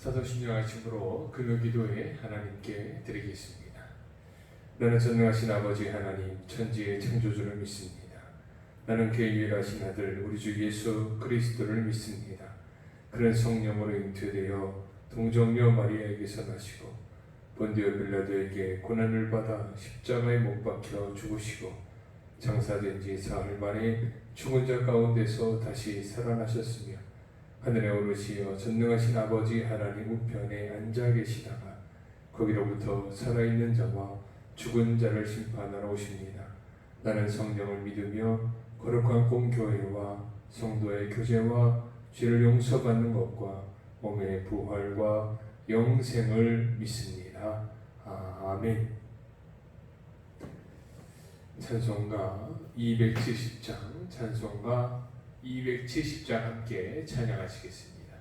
사도신령하심으로 금요기도에 하나님께 드리겠습니다. 나는 전능하신 아버지 하나님 천지의 창조주를 믿습니다. 나는 그의 유일하신 아들 우리 주 예수 그리스도를 믿습니다. 그는 성령으로 잉태되어 동정녀 마리아에게서 나시고 본디오 빌라도에게 고난을 받아 십자가에 못 박혀 죽으시고 장사된 지 사흘 만에 죽은 자 가운데서 다시 살아나셨으며 하늘에 오르시어 전능하신 아버지 하나님 우편에 앉아 계시다가 거기로부터 살아있는 자와 죽은 자를 심판하러 오십니다. 나는 성령을 믿으며 거룩한 공교회와 성도의 교제와 죄를 용서받는 것과 몸의 부활과 영생을 믿습니다. 아멘. 찬송가 270장, 찬송가 270장 함께 찬양하시겠습니다.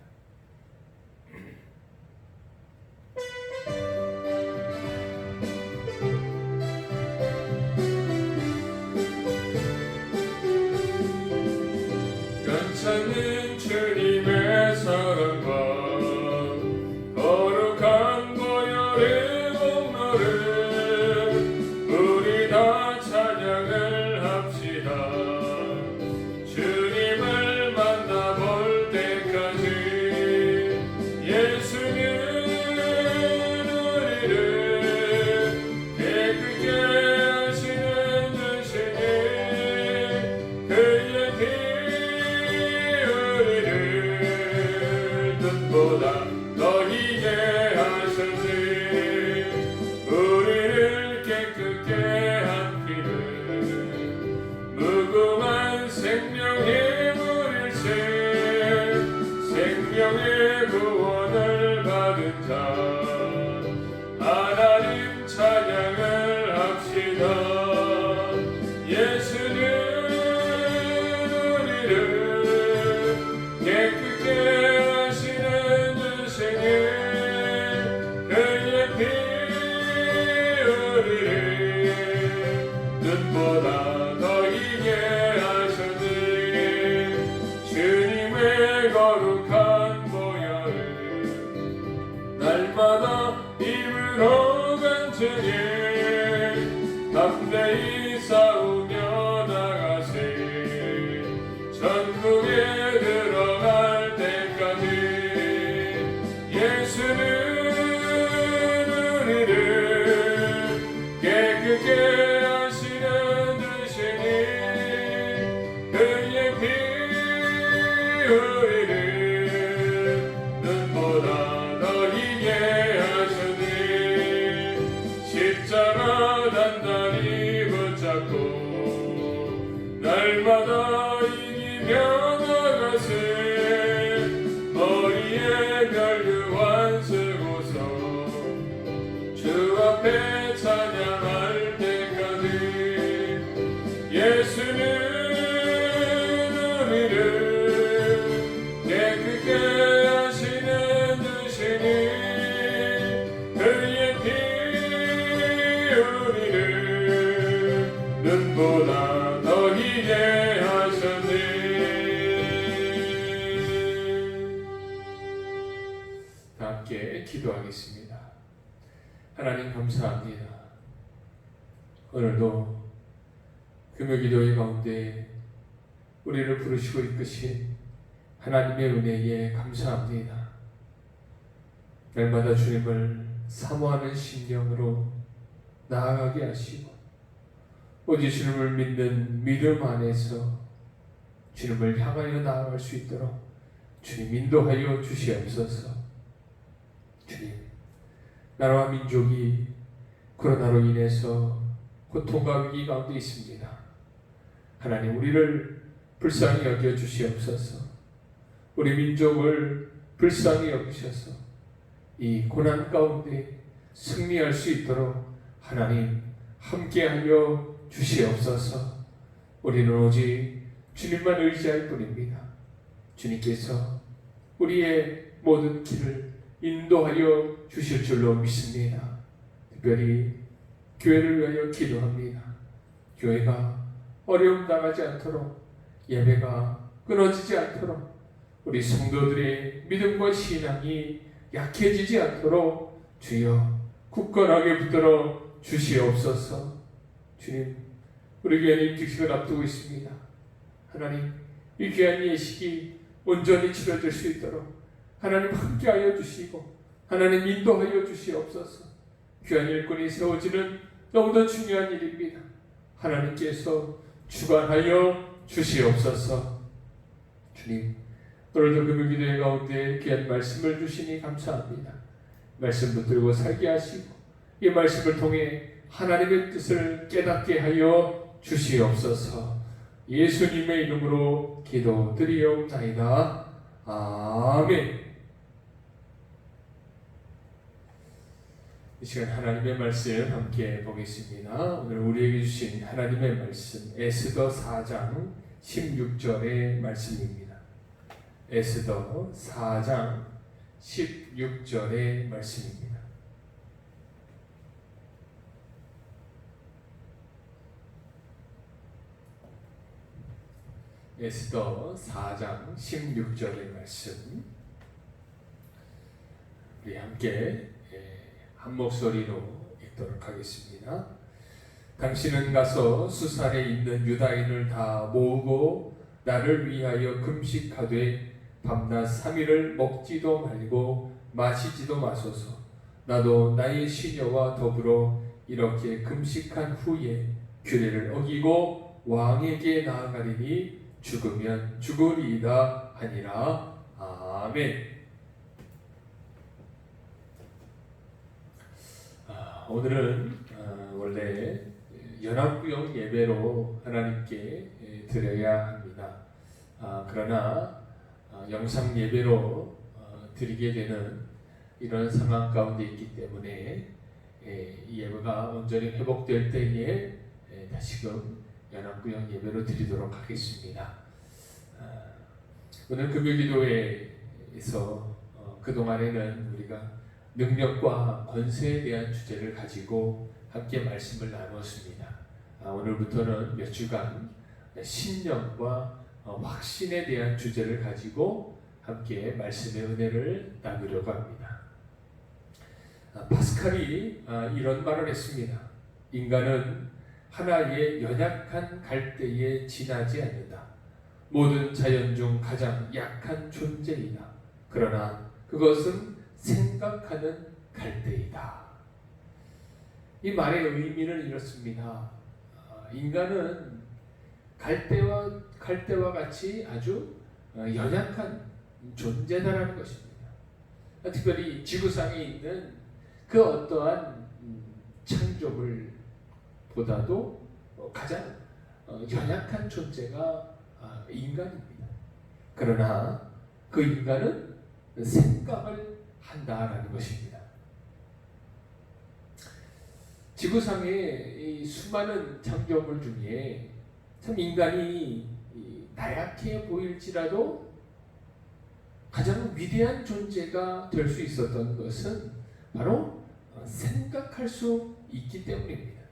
괜찮은 주님의 사랑과 거룩한 보혈의 공로를 우리 다 찬양을 합시다. 주님을 만나볼 때까지 예수는 우리를 깨끗게 하시는 주시니 그의 피 우리를 눈보다 더 희게 하셨네. 우리를 깨끗게 한 피는 무궁한 생명의 물일세. 생명의 구원을 받은 자 하나님 찬양을 합시다. 예수는 우리를 깨끗게 하시는 주시니 그의 피 우리를 눈보다 더 희게 하셨네. 주님의 거룩한 보혈을 날마다 입으로 간증해 담대히 싸우며 나가세. 천국에 들어갈 때까지 예수는 우리를 깨끗게 하시는 주시니 그의 피 우리를 눈보다 더 희게 하셨네. 십자가 단단히 붙잡고 날마다 이기며 나가세. 머리에 별유한 쓰고서 주 앞에 찬양할 때까지 예수는 우리를 깨끗게 하시는 주시니 그의 피 우리를 눈보다 더 희게 하셨네. 다 함께 기도하겠습니다. 하나님 감사합니다. 오늘도 금요기도회 가운데 우리를 부르시고 이끄신 하나님의 은혜에 감사합니다. 날마다 주님을 사모하는 심령으로 나아가게 하시고 오직 주님을 믿는 믿음 안에서 주님을 향하여 나아갈 수 있도록 주님 인도하여 주시옵소서. 주님, 나라와 민족이 코로나로 인해서 고통과 위기 가운데 있습니다. 하나님, 우리를 불쌍히 여겨 주시옵소서. 우리 민족을 불쌍히 여기셔서 이 고난 가운데 승리할 수 있도록 하나님 함께하여 주시옵소서. 우리는 오직 주님만 의지할 뿐입니다. 주님께서 우리의 모든 길을 인도하여 주실 줄로 믿습니다. 특별히 교회를 위하여 기도합니다. 교회가 어려움 당하지 않도록, 예배가 끊어지지 않도록 우리 성도들의 믿음과 신앙이 약해지지 않도록 주여 굳건하게 붙들어 주시옵소서. 주님, 우리 귀한 임직식을 앞두고 있습니다. 하나님, 이 귀한 예식이 온전히 치러질 수 있도록 하나님 함께하여 주시고 하나님 인도하여 주시옵소서. 귀한 일꾼이 세워지는 너무도 중요한 일입니다. 하나님께서 주관하여 주시옵소서. 주님, 오늘도 금요기도회 가운데 귀한 말씀을 주시니 감사합니다. 말씀 붙들고 살게 하시고 이 말씀을 통해 하나님의 뜻을 깨닫게 하여 주시옵소서. 예수님의 이름으로 기도드리옵나이다. 아멘. 이 시간 하나님의 말씀 함께 보겠습니다. 오늘 우리에게 주신 하나님의 말씀 에스더 4장 16절의 말씀입니다. 에스더 4장 16절의 말씀입니다. 에스더 4장 16절의 말씀 우리 함께 한 목소리로 읽도록 하겠습니다. 당신은 가서 수산에 있는 유다인을 다 모으고 나를 위하여 금식하되 밤낮 3일을 먹지도 말고 마시지도 마소서. 나도 나의 시녀와 더불어 이렇게 금식한 후에 규례를 어기고 왕에게 나아가리니 죽으면 죽으리이다 하니라. 아멘. 오늘은 원래 연합구역 예배로 하나님께 드려야 합니다. 그러나 영상 예배로 드리게 되는 이런 상황 가운데 있기 때문에 이 예배가 온전히 회복될 때에 다시금 연합구역 예배로 드리도록 하겠습니다. 오늘 금요기도회에서 그동안에는 우리가 능력과 권세에 대한 주제를 가지고 함께 말씀을 나누었습니다. 오늘부터는 몇 주간 신령과 확신에 대한 주제를 가지고 함께 말씀의 은혜를 나누려고 합니다. 파스칼이 이런 말을 했습니다. 인간은 하나의 연약한 갈대에 지나지 않는다. 모든 자연 중 가장 약한 존재이다. 그러나 그것은 생각하는 갈대이다. 이 말의 의미는 이렇습니다. 인간은 갈대와 같이 아주 연약한 존재다라는 것입니다. 특별히 지구상에 있는 그 어떠한 창조물 보다도 가장 연약한 존재가 인간입니다. 그러나 그 인간은 생각을 한다라는 것입니다. 지구상의 이 수많은 창조물 중에 참 인간이 나약해 보일지라도 가장 위대한 존재가 될 수 있었던 것은 바로 생각할 수 있기 때문입니다.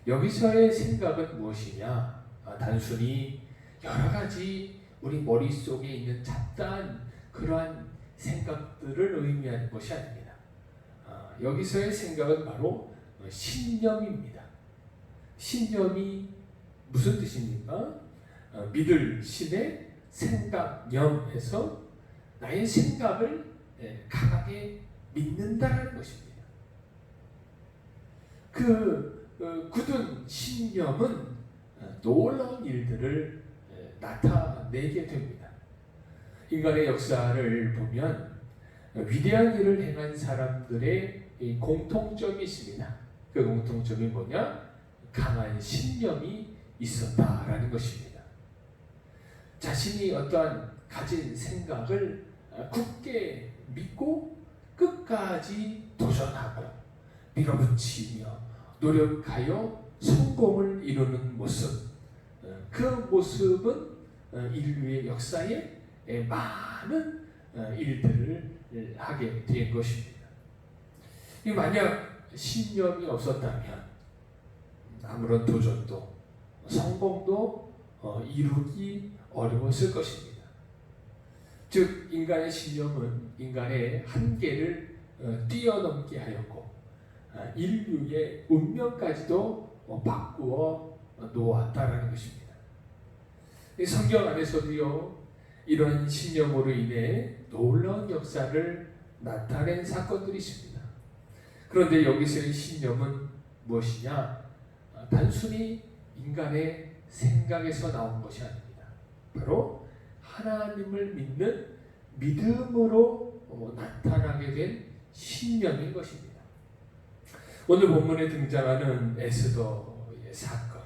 여기서의 생각은 무엇이냐? 단순히 여러 가지 우리 머릿속에 있는 잡다한 그러한 생각들을 의미하는 것이 아닙니다. 여기서의 생각은 바로 신념입니다. 신념이 무슨 뜻입니까? 믿을 신의 생각념에서 나의 생각을 강하게 믿는다는 것입니다. 그 굳은 신념은 놀라운 일들을 나타내게 됩니다. 인간의 역사를 보면 위대한 일을 행한 사람들의 공통점이 있습니다. 그 공통점이 뭐냐? 강한 신념이 있었다라는 것입니다. 자신이 어떠한 가진 생각을 굳게 믿고 끝까지 도전하고 밀어붙이며 노력하여 성공을 이루는 모습, 그 모습은 인류의 역사에 많은 일들을 하게 된 것입니다. 만약 신념이 없었다면 아무런 도전도 성공도 이루기 어려웠을 것입니다. 즉 인간의 신념은 인간의 한계를 뛰어넘게 하였고 인류의 운명까지도 바꾸어 놓았다라는 것입니다. 이 성경 안에서도요, 이런 신념으로 인해 놀라운 역사를 나타낸 사건들이 있습니다. 그런데 여기서의 신념은 무엇이냐? 단순히 인간의 생각에서 나온 것이 아닙니다. 바로 하나님을 믿는 믿음으로 나타나게 된 신념인 것입니다. 오늘 본문에 등장하는 에스더의 사건,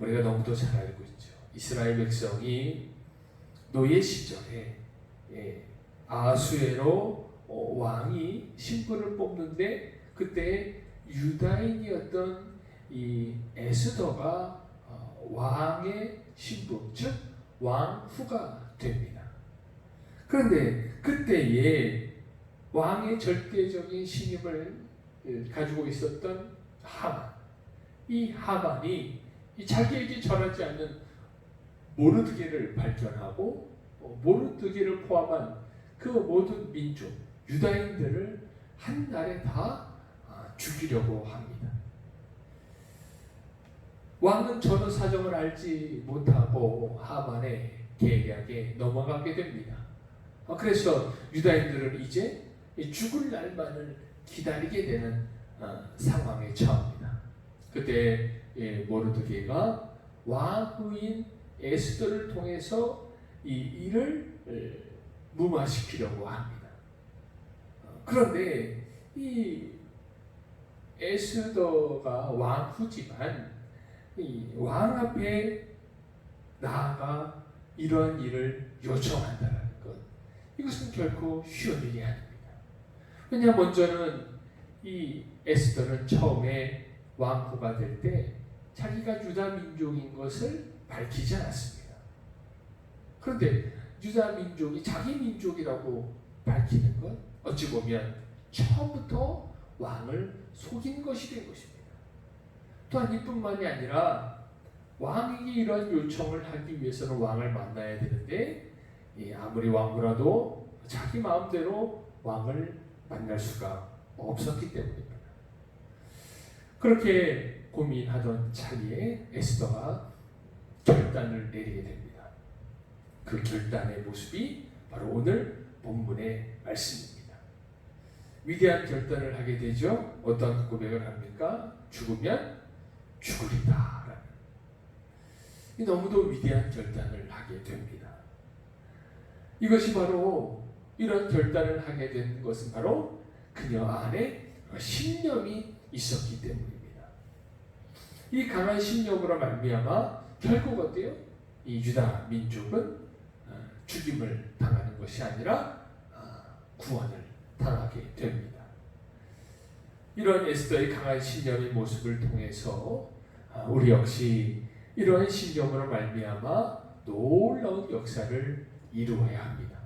우리가 너무도 잘 알고 있죠. 이스라엘 백성이 노예 시절에 아수에로 왕이 신부를 뽑는데 그때 유다인이었던 이 에스더가 왕의 신부, 즉 왕후가 됩니다. 그런데 그때에 왕의 절대적인 신임을 가지고 있었던 하만, 이 하만이 자기에게 절하지 않는 모르드게를 발견하고 모르드게를 포함한 그 모든 민족, 유다인들을 한날에 다 죽이려고 합니다. 왕은 전후 사정을 알지 못하고 하만의 계략에 넘어가게 됩니다. 그래서 유다인들은 이제 죽을 날만을 기다리게 되는 상황에 처합니다. 그때 모르드게가 왕후인 에스더를 통해서 이 일을 무마시키려고 합니다. 그런데 이 에스더가 왕후지만 이 왕 앞에 나아가 이러한 일을 요청한다는 것, 이것은 결코 쉬운 일이 아닙니다. 왜냐, 먼저는 이 에스더는 처음에 왕후가 될 때 자기가 유다 민족인 것을 밝히지 않았습니다. 그런데 유다 민족이 자기 민족이라고 밝히는 것, 어찌 보면 처음부터 왕을 속인 것이 된 것입니다. 또한 이뿐만이 아니라 왕에게 이러한 요청을 하기 위해서는 왕을 만나야 되는데 아무리 왕후라도 자기 마음대로 왕을 만날 수가 없었기 때문입니다. 그렇게 고민하던 차이에 에스더가 결단을 내리게 됩니다. 그 결단의 모습이 바로 오늘 본문의 말씀입니다. 위대한 결단을 하게 되죠. 어떤 고백을 합니까? 죽으면 죽으리다 라는, 너무도 위대한 결단을 하게 됩니다. 이것이 바로, 이런 결단을 하게 된 것은 바로 그녀 안에 신념이 있었기 때문입니다. 이 강한 신념으로 말미암아 결국 어때요? 이 유다 민족은 죽임을 당하는 것이 아니라 구원을 당하게 됩니다. 이런 에스더의 강한 신념의 모습을 통해서 우리 역시 이러한 신념으로 말미암아 놀라운 역사를 이루어야 합니다.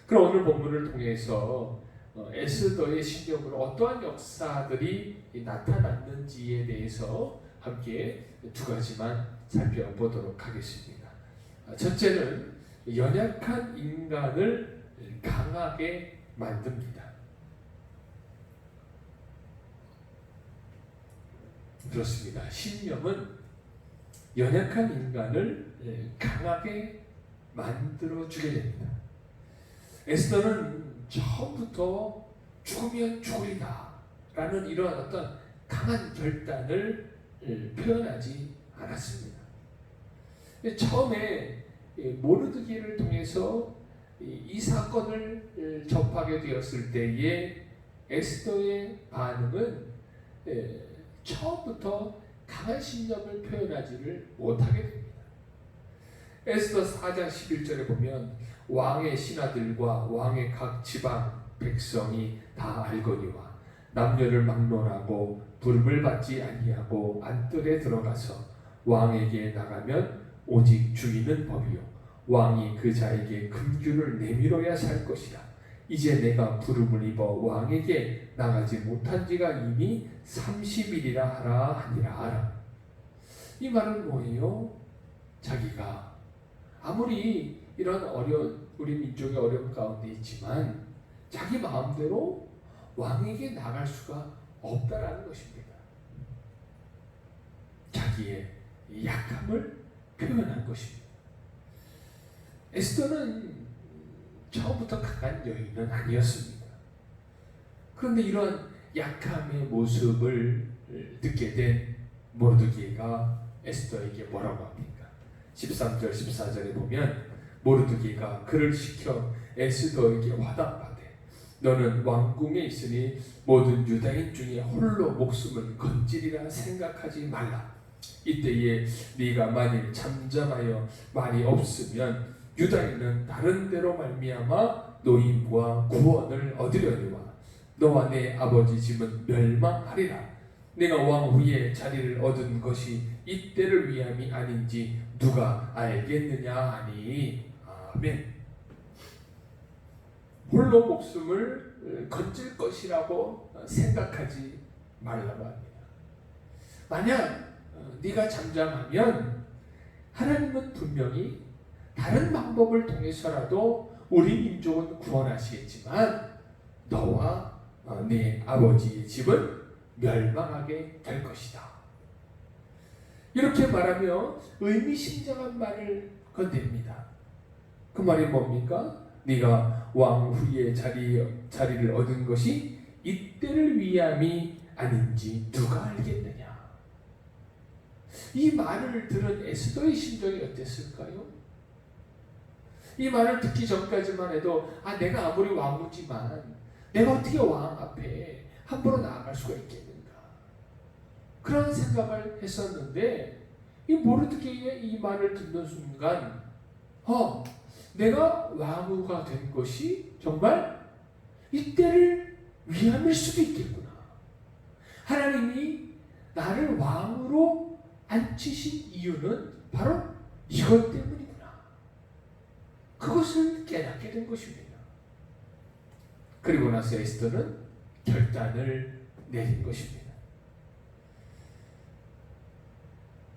그럼 오늘 본문을 통해서 에스더의 신념으로 어떠한 역사들이 나타났는지에 대해서 함께 두 가지만 살펴보도록 하겠습니다. 첫째는 연약한 인간을 강하게 만듭니다. 그렇습니다. 신념은 연약한 인간을 강하게 만들어주게 됩니다. 에스더는 처음부터 죽으면 죽으리다 라는 이러한 어떤 강한 결단을 표현하지 않았습니다. 처음에 모르드게를 통해서 이 사건을 접하게 되었을 때에 에스더의 반응은 처음부터 강한 신념을 표현하지를 못하게 됩니다. 에스더 4장 11절에 보면 왕의 신하들과 왕의 각 지방 백성이 다 알거니와 남녀를 막론하고 부름을 받지 아니하고 안뜰에 들어가서 왕에게 나가면 오직 죽이는 법이요 왕이 그 자에게 금규를 내밀어야 살 것이라. 이제 내가 부름을 입어 왕에게 나가지 못한 지가 이미 30일이라 하라 하니라. 이 말은 뭐예요? 자기가 아무리 이런 어려운 우리 민족의 어려움 가운데 있지만 자기 마음대로 왕에게 나갈 수가 없다라는 것입니다. 자기의 약함을 표현한 것입니다. 에스더는 처음부터 강한 여인은 아니었습니다. 그런데 이런 약함의 모습을 듣게 된 모르드게가 에스더에게 뭐라고 합니까? 13절 14절에 보면 모르드게가 그를 시켜 에스더에게 화답하되 너는 왕궁에 있으니 모든 유다인 중에 홀로 목숨을 건지리라 생각하지 말라. 이때에 네가 만일 잠잠하여 말이 없으면 유다인은 다른 데로 말미암아 노임과 구원을 얻으려니와 너와 내 아버지 집은 멸망하리라. 내가 왕 후에 자리를 얻은 것이 이때를 위함이 아닌지 누가 알겠느냐 하니. 아멘. 홀로 목숨을 건질 것이라고 생각하지 말라고 합니다. 만약 네가 잠잠하면 하나님은 분명히 다른 방법을 통해서라도 우리 민족은 구원하시겠지만 너와 네 아버지의 집은 멸망하게 될 것이다. 이렇게 말하며 의미심장한 말을 건넵니다. 그 말이 뭡니까? 네가 왕 후에 자리를 얻은 것이 이때를 위함이 아닌지 누가 알겠느냐. 이 말을 들은 에스더의 심정이 어땠을까요? 이 말을 듣기 전까지만 해도 내가 아무리 왕후지만 내가 어떻게 왕 앞에 함부로 나아갈 수가 있겠는가, 그런 생각을 했었는데 이 모르드게의 이 말을 듣는 순간 내가 왕후가 된 것이 정말 이때를 위함일 수도 있겠구나. 하나님이 나를 왕으로 앉히신 이유는 바로 이것 때문이구나. 그것을 깨닫게 된 것입니다. 그리고 나서 에스더는 결단을 내린 것입니다.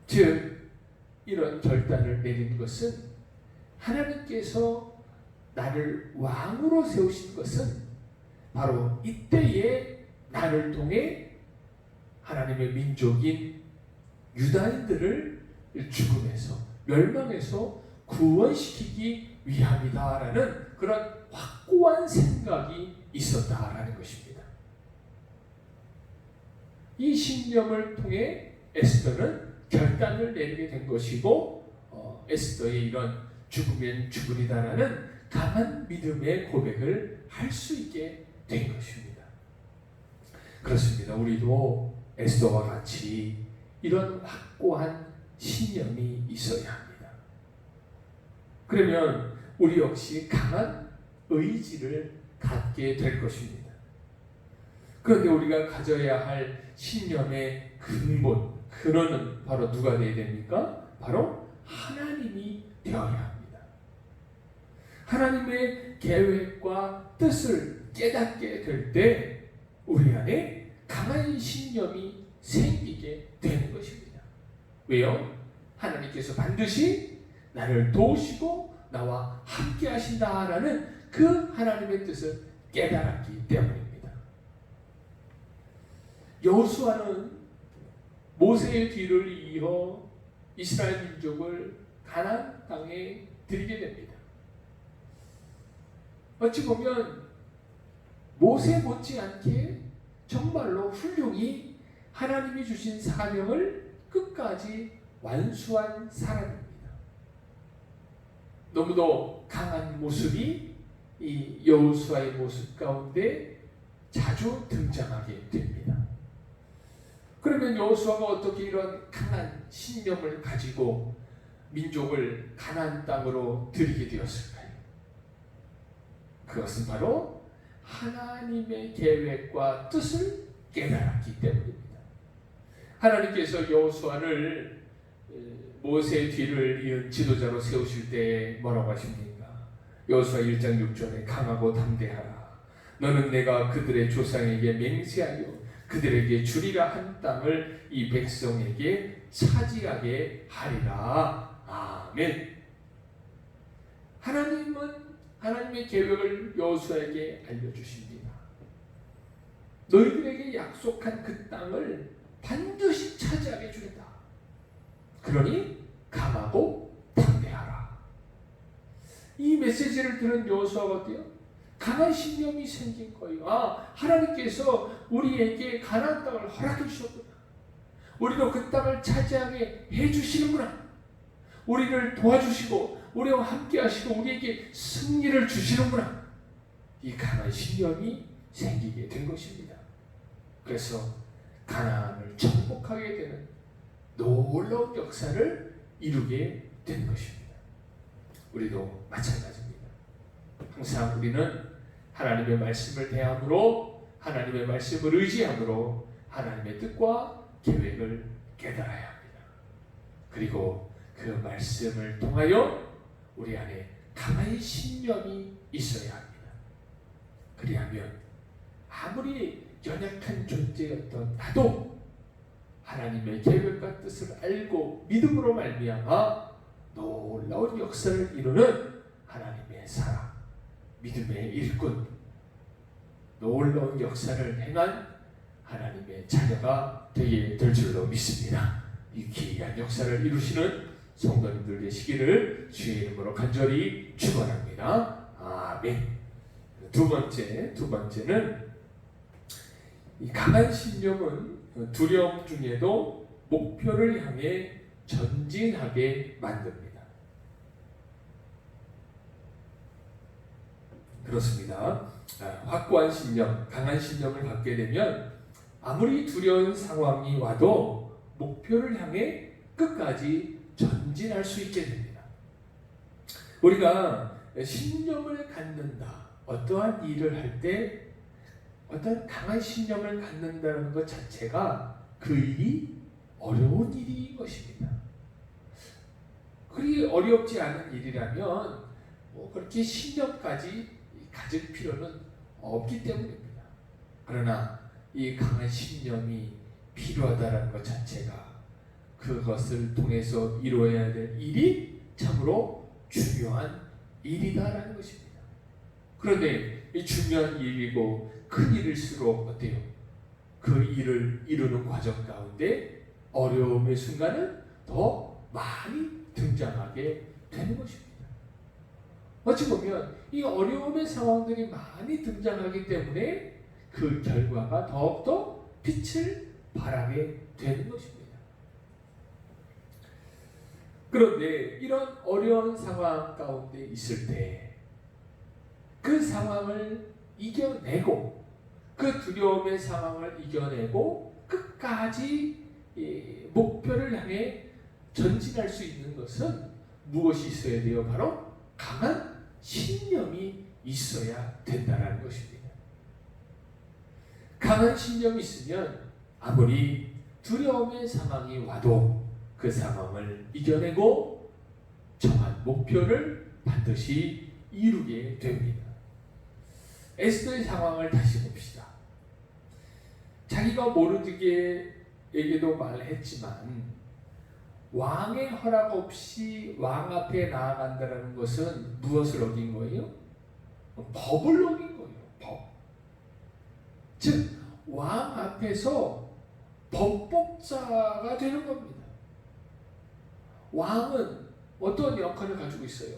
즉 이런 결단을 내린 것은 하나님께서 나를 왕으로 세우신 것은 바로 이때에 나를 통해 하나님의 민족인 유다인들을 죽음에서 멸망에서 구원시키기 위함이다라는 그런 확고한 생각이 있었다라는 것입니다. 이 신념을 통해 에스더는 결단을 내리게 된 것이고 에스더의 이런 죽으면 죽으리다라는 강한 믿음의 고백을 할 수 있게 된 것입니다. 그렇습니다. 우리도 에스더와 같이 이런 확고한 신념이 있어야 합니다. 그러면 우리 역시 강한 의지를 갖게 될 것입니다. 그런데 우리가 가져야 할 신념의 근원은 바로 누가 되어야 됩니까? 바로 하나님이 되어야 합니다. 하나님의 계획과 뜻을 깨닫게 될 때 우리 안에 강한 신념이 생기게 되는 것입니다. 왜요? 하나님께서 반드시 나를 도우시고 나와 함께 하신다라는 그 하나님의 뜻을 깨달았기 때문입니다. 여호수아는 모세의 뒤를 이어 이스라엘 민족을 가나안 땅에 들이게 됩니다. 어찌 보면 모세 못지않게 정말로 훌륭히 하나님이 주신 사명을 끝까지 완수한 사람입니다. 너무도 강한 모습이 이 여호수아의 모습 가운데 자주 등장하게 됩니다. 그러면 여호수아가 어떻게 이런 강한 신념을 가지고 민족을 가나안 땅으로 들이게 되었을까요? 그것은 바로 하나님의 계획과 뜻을 깨달았기 때문입니다. 하나님께서 여호수아를 모세의 뒤를 이은 지도자로 세우실 때 뭐라고 하십니까? 여호수아 1장 6절에 강하고 담대하라. 너는 내가 그들의 조상에게 맹세하여 그들에게 주리라 한 땅을 이 백성에게 차지하게 하리라. 아멘. 하나님은 하나님의 계획을 여호수아에게 알려주십니다. 너희들에게 약속한 그 땅을 반드시 차지하게 주겠다. 그러니 강하고 담대하라. 이 메시지를 들은 여호수아가 어때요? 강한 신념이 생긴 거예요. 하나님께서 우리에게 가나안 땅을 허락해 주셨구나. 우리도 그 땅을 차지하게 해주시는구나. 우리를 도와주시고 우리와 함께 하시고 우리에게 승리를 주시는구나. 이 강한 신념이 생기게 된 것입니다. 그래서 가나안을 정복하게 되는 놀라운 역사를 이루게 된 것입니다. 우리도 마찬가지입니다. 항상 우리는 하나님의 말씀을 대함으로, 하나님의 말씀을 의지함으로 하나님의 뜻과 계획을 깨달아야 합니다. 그리고 그 말씀을 통하여 우리 안에 강한 신념이 있어야 합니다. 그리하면 아무리 연약한 존재였던 나도 하나님의 계획과 뜻을 알고 믿음으로 말미암아 놀라운 역사를 이루는 하나님의 사람, 믿음의 일꾼, 놀라운 역사를 행한 하나님의 자녀가 되게 될 줄로 믿습니다. 이 귀한 역사를 이루시는 성도님들 되시기를 주의 이름으로 간절히 축원합니다. 아멘. 두 번째는 이 강한 신념은 두려움 중에도 목표를 향해 전진하게 만듭니다. 그렇습니다. 확고한 신념, 강한 신념을 갖게 되면 아무리 두려운 상황이 와도 목표를 향해 끝까지 전진할 수 있게 됩니다. 우리가 신념을 갖는다, 어떠한 일을 할 때 어떤 강한 신념을 갖는다는 것 자체가 그 일이 어려운 일인 것입니다. 그리 어렵지 않은 일이라면 그렇게 신념까지 가질 필요는 없기 때문입니다. 그러나 이 강한 신념이 필요하다는 것 자체가 그것을 통해서 이루어야 될 일이 참으로 중요한 일이다라는 것입니다. 그런데 이 중요한 일이고 큰 일일수록 어때요? 그 일을 이루는 과정 가운데 어려움의 순간은 더 많이 등장하게 되는 것입니다. 어찌 보면 이 어려움의 상황들이 많이 등장하기 때문에 그 결과가 더욱더 빛을 발하게 되는 것입니다. 그런데 이런 어려운 상황 가운데 있을 때 그 상황을 이겨내고 그 두려움의 상황을 이겨내고 끝까지 목표를 향해 전진할 수 있는 것은 무엇이 있어야 돼요? 바로 강한 신념이 있어야 된다는 것입니다. 강한 신념이 있으면 아무리 두려움의 상황이 와도 그 상황을 이겨내고 정한 목표를 반드시 이루게 됩니다. 에스더의 상황을 다시 봅시다. 자기가 모르드게에게도 말했지만 왕의 허락 없이 왕 앞에 나아간다는 것은 무엇을 어긴 거예요? 법을 어긴 거예요. 법. 즉 왕 앞에서 법복자가 되는 겁니다. 왕은 어떤 역할을 가지고 있어요?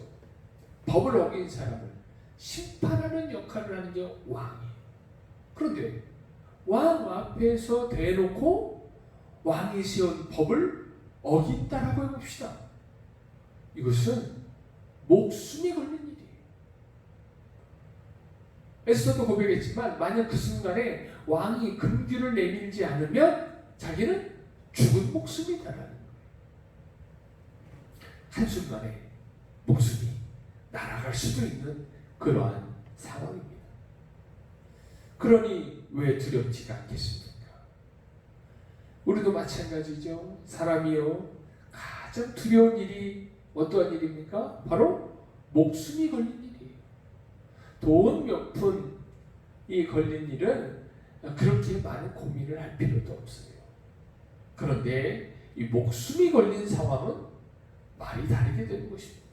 법을 어긴 사람을 심판하는 역할을 하는 게 왕이에요. 그런데 왕 앞에서 대놓고 왕이 세운 법을 어긴다라고 해봅시다. 이것은 목숨이 걸린 일이에요. 에스더도 고백했지만 만약 그 순간에 왕이 금규를 내밀지 않으면 자기는 죽은 목숨이다라는 거예요. 한순간에 목숨이 날아갈 수도 있는 그러한 상황입니다. 그러니 왜 두렵지가 않겠습니까? 우리도 마찬가지죠. 사람이요, 가장 두려운 일이 어떠한 일입니까? 바로 목숨이 걸린 일이에요. 돈 몇 푼이 걸린 일은 그렇게 많은 고민을 할 필요도 없어요. 그런데 이 목숨이 걸린 상황은 말이 다르게 되는 것입니다.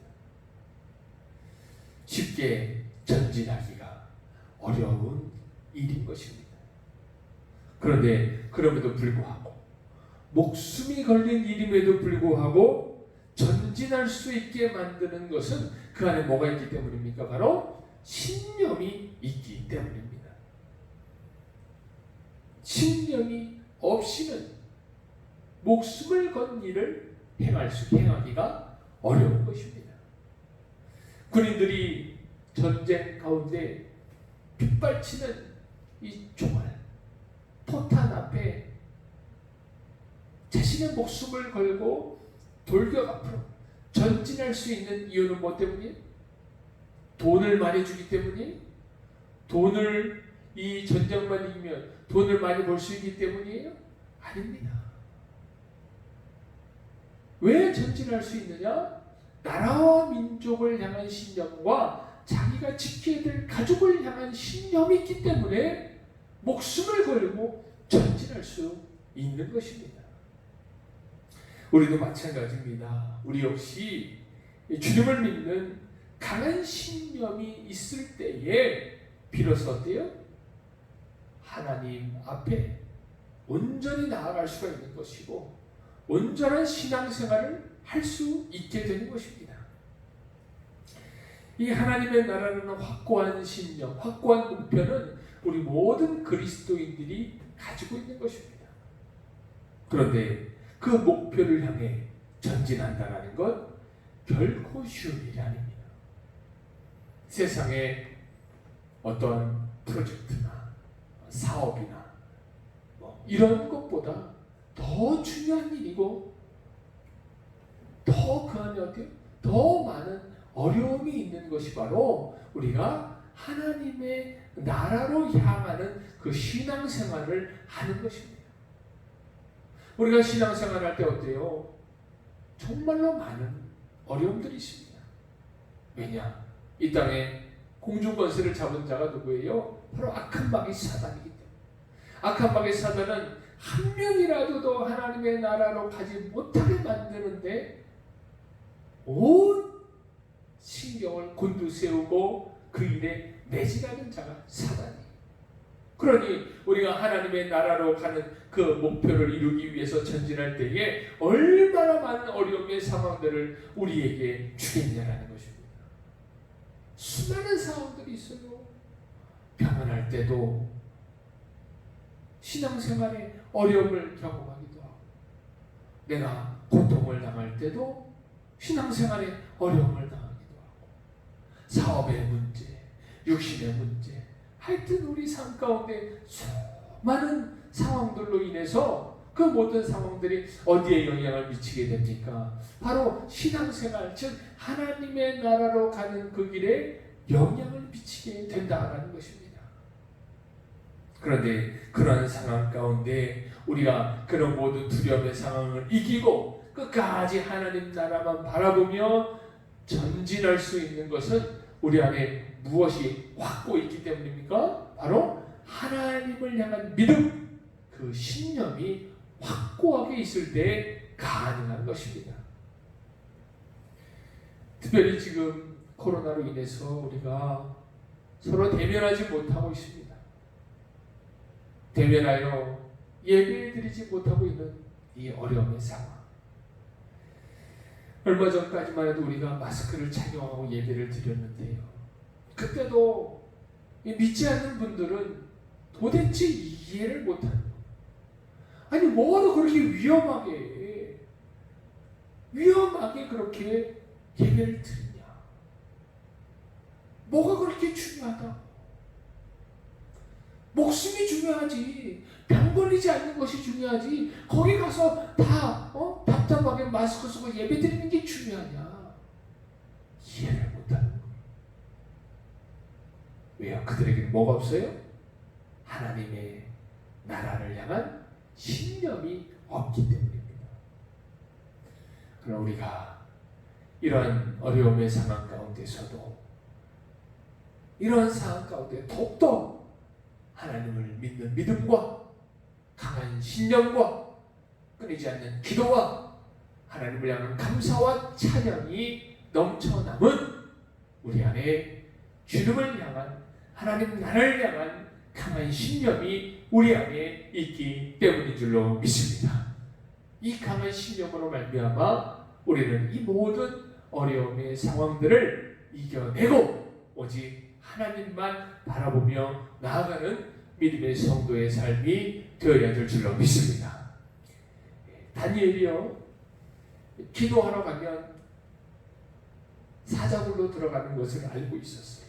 쉽게 전진하기가 어려운 일인 것입니다. 그런데 그럼에도 불구하고 목숨이 걸린 일임에도 불구하고 전진할 수 있게 만드는 것은 그 안에 뭐가 있기 때문입니까? 바로 신념이 있기 때문입니다. 신념이 없이는 목숨을 건 일을 행하기가 어려운 것입니다. 군인들이 전쟁 가운데 빗발치는 이 총알, 포탄 앞에 자신의 목숨을 걸고 돌격 앞으로 전진할 수 있는 이유는 뭐 때문이에요? 돈을 많이 주기 때문이에요? 돈을 이 전쟁만 이기면 돈을 많이 벌 수 있기 때문이에요? 아닙니다. 왜 전진할 수 있느냐? 나라와 민족을 향한 신념과 자기가 지켜야 될 가족을 향한 신념이 있기 때문에 목숨을 걸고 전진할 수 있는 것입니다. 우리도 마찬가지입니다. 우리 역시 주님을 믿는 강한 신념이 있을 때에 비로소 어때요? 하나님 앞에 온전히 나아갈 수가 있는 것이고 온전한 신앙생활을 할 수 있게 되는 것입니다. 이 하나님의 나라라는 확고한 신념, 확고한 목표는 우리 모든 그리스도인들이 가지고 있는 것입니다. 그런데 그 목표를 향해 전진한다는 것 결코 쉬운 일이 아닙니다. 세상에 어떤 프로젝트나 사업이나 이런 것보다 더 중요한 일이고 더 그 안에 어때요? 더 많은 어려움이 있는 것이 바로 우리가 하나님의 나라로 향하는 그 신앙생활을 하는 것입니다. 우리가 신앙생활을 할 때 어때요? 정말로 많은 어려움들이 있습니다. 왜냐? 이 땅에 공중권세를 잡은 자가 누구예요? 바로 악한 마귀 사단이기 때문에. 악한 마귀 사단은 한 명이라도 더 하나님의 나라로 가지 못하게 만드는데 온 신경을 곤두세우고 그 일에 매진하는 자가 사단이에요. 그러니 우리가 하나님의 나라로 가는 그 목표를 이루기 위해서 전진할 때에 얼마나 많은 어려움의 상황들을 우리에게 주겠냐라는 것입니다. 수많은 상황들이 있어요. 병원할 때도 신앙생활에 어려움을 경험하기도 하고 내가 고통을 당할 때도 신앙생활에 어려움을 당하기도 하고 사업의 문제, 육신의 문제 하여튼 우리 삶 가운데 수많은 상황들로 인해서 그 모든 상황들이 어디에 영향을 미치게 됩니까? 바로 신앙생활, 즉 하나님의 나라로 가는 그 길에 영향을 미치게 된다라는 것입니다. 그런데 그러한 상황 가운데 우리가 그런 모든 두려움의 상황을 이기고 끝까지 하나님 나라만 바라보며 전진할 수 있는 것은 우리 안에 무엇이 확고히 있기 때문입니까? 바로 하나님을 향한 믿음, 그 신념이 확고하게 있을 때 가능한 것입니다. 특별히 지금 코로나로 인해서 우리가 서로 대면하지 못하고 있습니다. 대면하여 예배드리지 못하고 있는 이 어려움의 상황. 얼마 전까지만 해도 우리가 마스크를 착용하고 예배를 드렸는데요. 그때도 믿지 않는 분들은 도대체 이해를 못하는 거예요. 아니 뭐가 그렇게 위험하게 그렇게 예배를 드리냐. 뭐가 그렇게 중요하다. 목숨이 중요하지. 병 걸리지 않는 것이 중요하지. 거기 가서 다 답답하게 마스크 쓰고 예배 드리는 게 중요하냐. 이해를 못하는 거예요. 왜요? 그들에게는 뭐가 없어요? 하나님의 나라를 향한 신념이 없기 때문입니다. 그럼 우리가 이러한 어려움의 상황 가운데서도 이러한 상황 가운데 더욱더 하나님을 믿는 믿음과 강한 신념과 끊이지 않는 기도와 하나님을 향한 감사와 찬양이 넘쳐남은 우리 안에 주님을 향한, 하나님 나라를 향한 강한 신념이 우리 안에 있기 때문인 줄로 믿습니다. 이 강한 신념으로 말미암아 우리는 이 모든 어려움의 상황들을 이겨내고 오직 하나님만 바라보며 나아가는 믿음의 성도의 삶이 되어야 될 줄로 믿습니다. 다니엘이요, 기도하러 가면 사자굴로 들어가는 것을 알고 있었어요.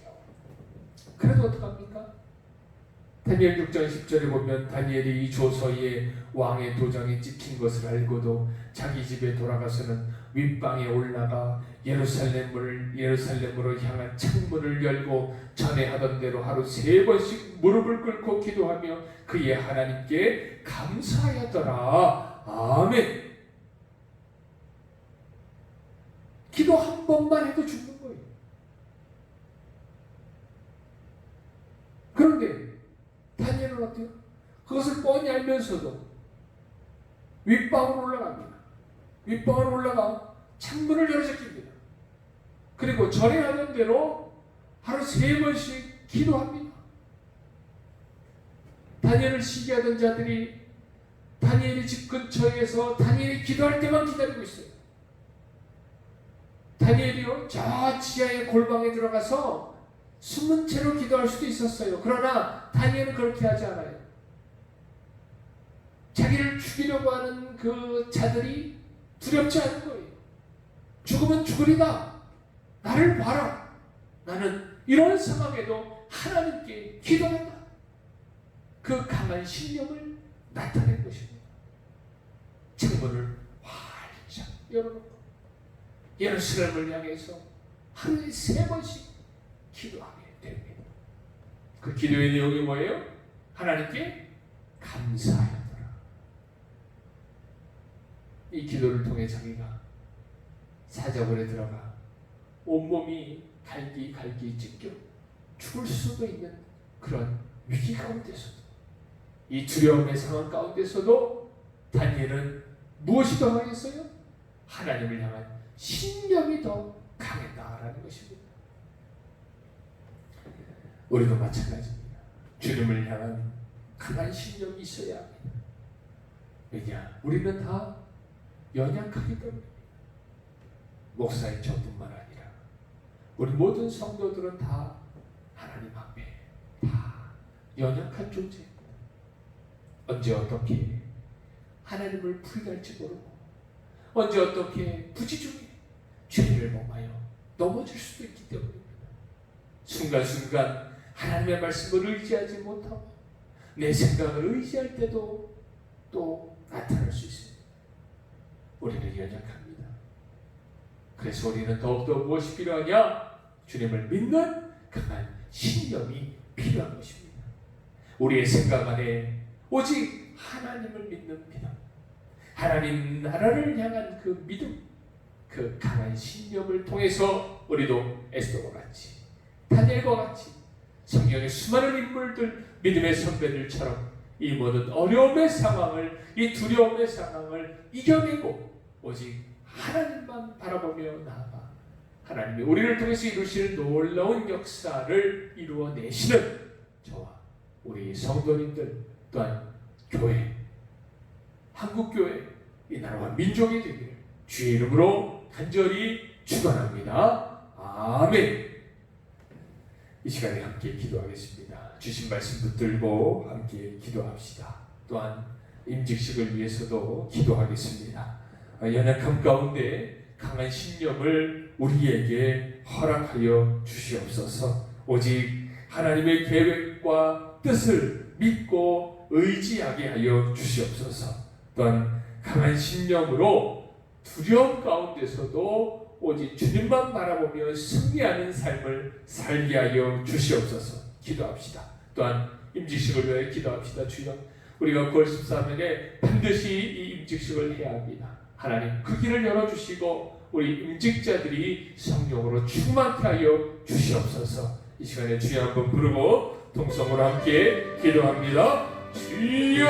그래도 어떡합니까? 다니엘 6장 10절에 보면 다니엘이 이 조서에 왕의 도장에 찍힌 것을 알고도 자기 집에 돌아가서는 윗방에 올라가 예루살렘으로 향한 창문을 열고 전에 하던 대로 하루 3번씩 무릎을 꿇고 기도하며 그의 하나님께 감사하였더라. 아멘. 기도 한 번만 해도 죽는 거예요. 그런데 다니엘은 어때요? 그것을 뻔히 알면서도 윗방으로 올라갑니다. 윗방으로 올라가 창문을 열어제낍니다. 그리고 전에 하던 대로 하루 3번씩 기도합니다. 다니엘을 시기하던 자들이 다니엘의 집 근처에서 다니엘이 기도할 때만 기다리고 있어요. 다니엘이요, 저 지하의 골방에 들어가서 숨은 채로 기도할 수도 있었어요. 그러나 다니엘은 그렇게 하지 않아요. 자기를 죽이려고 하는 그 자들이 두렵지 않은 거예요. 죽으면 죽으리다. 나를 봐라. 나는 이런 상황에도 하나님께 기도한다. 그 강한 신념을 나타낸 것입니다. 창문을 활짝 열어놓고 예루살렘을 향해서 하루에 3번씩 기도하게 됩니다. 그 기도의 내용이 뭐예요? 하나님께 감사하였더라. 이 기도를 통해 자기가 사자굴에 들어가 온몸이 갈기 찢겨 죽을 수도 있는 그런 위기 가운데서도, 이 두려움의 상황 가운데서도 다니엘은 무엇이 더 강했어요? 하나님을 향한 신념이 더 강했다라는 것입니다. 우리도 마찬가지입니다. 주님을 향한 강한 신념이 있어야 합니다. 왜냐? 우리는 다 연약하기 때문입니다. 목사인 저뿐만 아니라 우리 모든 성도들은 다 하나님 앞에 다 연약한 존재입니다. 언제 어떻게 하나님을 부인할지 모르고 언제 어떻게 부지중에 죄를 범하여 넘어질 수도 있기 때문입니다. 순간순간 하나님의 말씀을 의지하지 못하고 내 생각을 의지할 때도 또 나타날 수 있습니다. 우리는 연약합니다. 그래서 우리는 더욱더 무엇이 필요하냐? 주님을 믿는 강한 신념이 필요한 것입니다. 우리의 생각 안에 오직 하나님을 믿는 믿음, 하나님 나라를 향한 그 믿음, 그 강한 신념을 통해서 우리도 에스더와 같이, 다니엘과 같이 성경의 수많은 인물들, 믿음의 선배들처럼 이 모든 어려움의 상황을, 이 두려움의 상황을 이겨내고 오직 하나님만 바라보며 나아가 하나님이 우리를 통해서 이루실 놀라운 역사를 이루어내시는 저와 우리 성도님들, 또한 교회, 한국교회, 이 나라와 민족이 되기를 주의 이름으로 간절히 축원합니다. 아멘. 이 시간에 함께 기도하겠습니다. 주신 말씀 붙들고 함께 기도합시다. 또한 임직식을 위해서도 기도하겠습니다. 연약함 가운데 강한 신념을 우리에게 허락하여 주시옵소서. 오직 하나님의 계획과 뜻을 믿고 의지하게 하여 주시옵소서. 또한 강한 신념으로 두려움 가운데서도 오직 주님만 바라보며 승리하는 삶을 살게 하여 주시옵소서. 기도합시다. 또한 임직식을 위해 기도합시다. 주여, 우리가 9월 13일에 반드시 이 임직식을 해야 합니다. 하나님, 그 길을 열어주시고 우리 임직자들이 성령으로 충만케 하여 주시옵소서. 이 시간에 주여 한번 부르고 통성으로 함께 기도합니다. 주여!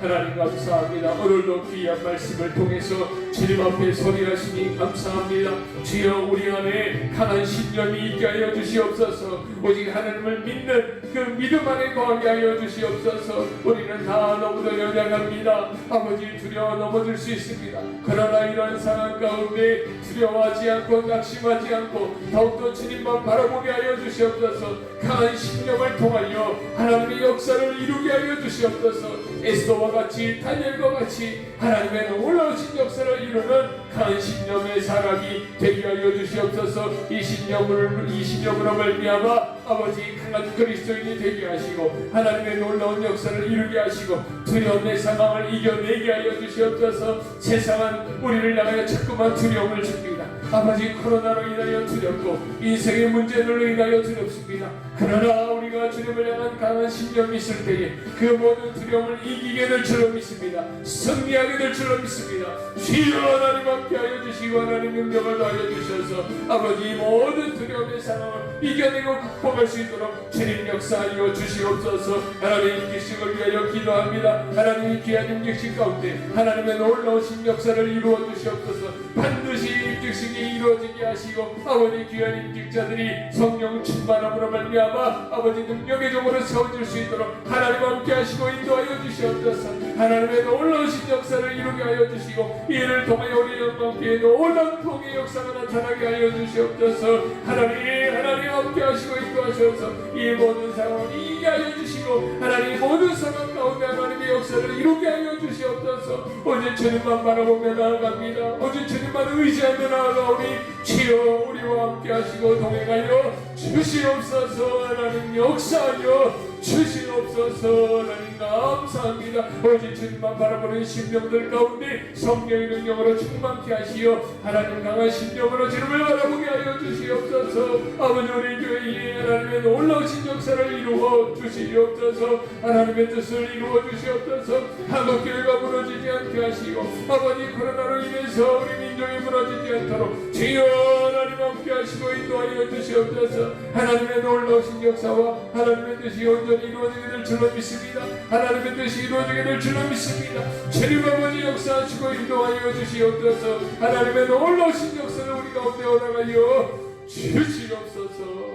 하나님 감사합니다. 오늘도 귀한 말씀을 통해서 주님 앞에 서리하시니 감사합니다. 주여 우리 안에 강한 신념이 있게 하여 주시옵소서. 오직 하나님을 믿는 그 믿음 안에 거하게 하여 주시옵소서. 우리는 다 너무도 연약합니다. 아버지 두려워 넘어질 수 있습니다. 그러나 이런 상황 가운데 두려워하지 않고 낙심하지 않고 더욱더 주님만 바라보게 하여 주시옵소서. 강한 신념을 통하여 하나님의 역사를 이루게 하여 주시옵소서. 에스더와 같이 다니엘과 같이 하나님의 놀라우신 역사를 이루는 강한 신념의 사람이 되게 하여 주시옵소서. 이 신념으로 말미암아 아버지 강한 그리스도인이 되게 하시고 하나님의 놀라운 역사를 이루게 하시고 두려움의 상황을 이겨내게 하여 주시옵소서. 세상은 우리를 향하여 자꾸만 두려움을 줍니다. 아버지 코로나로 인하여 두렵고 인생의 문제들로 인하여 두렵습니다. 그러나 우리가 주님을 향한 강한 신념이 있을 때에 그 모든 두려움을 이기게 될 줄로 믿습니다. 승리하게 될 줄로 믿습니다. 주여 하나님 함께하여 주시고 하나님 능력을 더하여 주셔서 아버지 모든 두려움의 상황을 이겨내고 극복할 수 있도록 주님 역사하여 주시옵소서. 하나님 임직식을 위하여 기도합니다. 하나님 귀한 임직식 가운데 하나님의 놀라우신 역사를 이루어 주시옵소서. 반드시 임직식이 이루어지게 하시고 아버지 귀한 임직자들이 성령 충만함으로 말미암아 아버지 능력의 종으로 세워질 수 있도록 하나님 함께 하시고 인도하여 주시옵소서. 하나님의 놀라우신 역사를 이루게 하여 주시고 이를 통하여 우리 영광께 놀라운 통의 역사가 나타나게 하여 주시옵소서. 하나님 함께 하시고 인도하셔서 이 모든 상황을 이기게 하여 주시고 하나님 모든 상황 가운데 하나님의 역사를 이루게 하여 주시옵소서. 오직 주님만 바라보며 나아갑니다. 오직 주님만 의지하며 나아가오니 주여 우리와 함께 하시고 동행하여 주시옵소서. 하나님 역사하여 주시옵소서. 하나님 감사합니다. 오직 주님만 바라보는 심령들 가운데 성령의 능력으로 충만케 하시어 하나님 강한 심령으로 주님을 바라보게 하여 주시옵소서. 아버지 우리 교회에 하나님의 놀라우신 역사를 이루어 주시옵소서. 하나님의 뜻을 이루어 주시옵소서. 한국교회가 무너지지 않게 하시고 아버지 코로나로 인해서 우리 민족이 무너지지 않도록 주여 하나님 함께 하시고 인도하여 주시옵소서. 하나님의 놀라우신 역사와 하나님의 뜻이 온전히 이루어지게 될 줄로 믿습니다. 하나님의 뜻이 이루어지게 될 줄로 믿습니다. 주님 아버지 역사하시고 인도하여 주시옵소서. 하나님의 놀라우신 역사를 우리 가운데 허락하여 주시옵소서.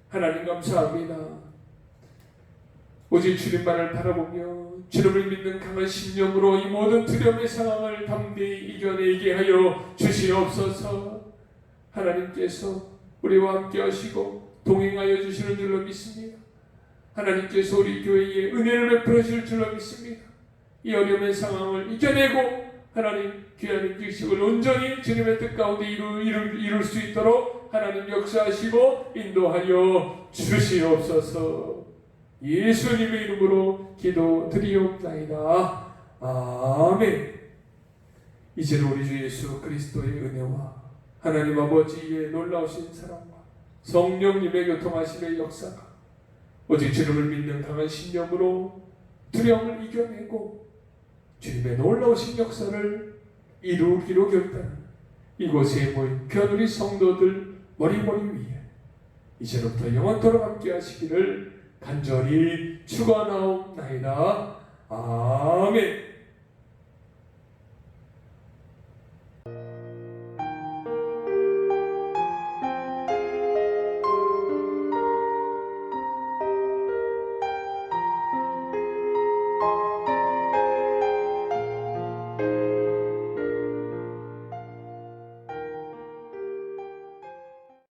하나님 감사합니다. 오직 주님만을 바라보며 주님을 믿는 강한 신념으로 이 모든 두려움의 상황을 담대히 이겨내게 하여 주시옵소서. 하나님께서 우리와 함께 하시고 동행하여 주시는 줄로 믿습니다. 하나님께서 우리 교회에 은혜를 베풀어 주실 줄로 믿습니다. 이 어려움의 상황을 이겨내고 하나님 귀한 임직식을 온전히 주님의 뜻 가운데 이룰 수 있도록 하나님 역사하시고 인도하여 주시옵소서. 예수님의 이름으로 기도드리옵나이다. 아멘. 이제는 우리 주 예수 그리스도의 은혜와 하나님 아버지의 놀라우신 사랑과 성령님의 교통하심의 역사가 오직 주님을 믿는 강한 신념으로 두려움을 이겨내고 주님의 놀라우신 역사를 이루기로 결단한 이곳에 모인 귀한 우리 성도들 머리머리 위에 이제부터 영원토록 함께 하시기를 간절히 축원하옵나이다. 아멘.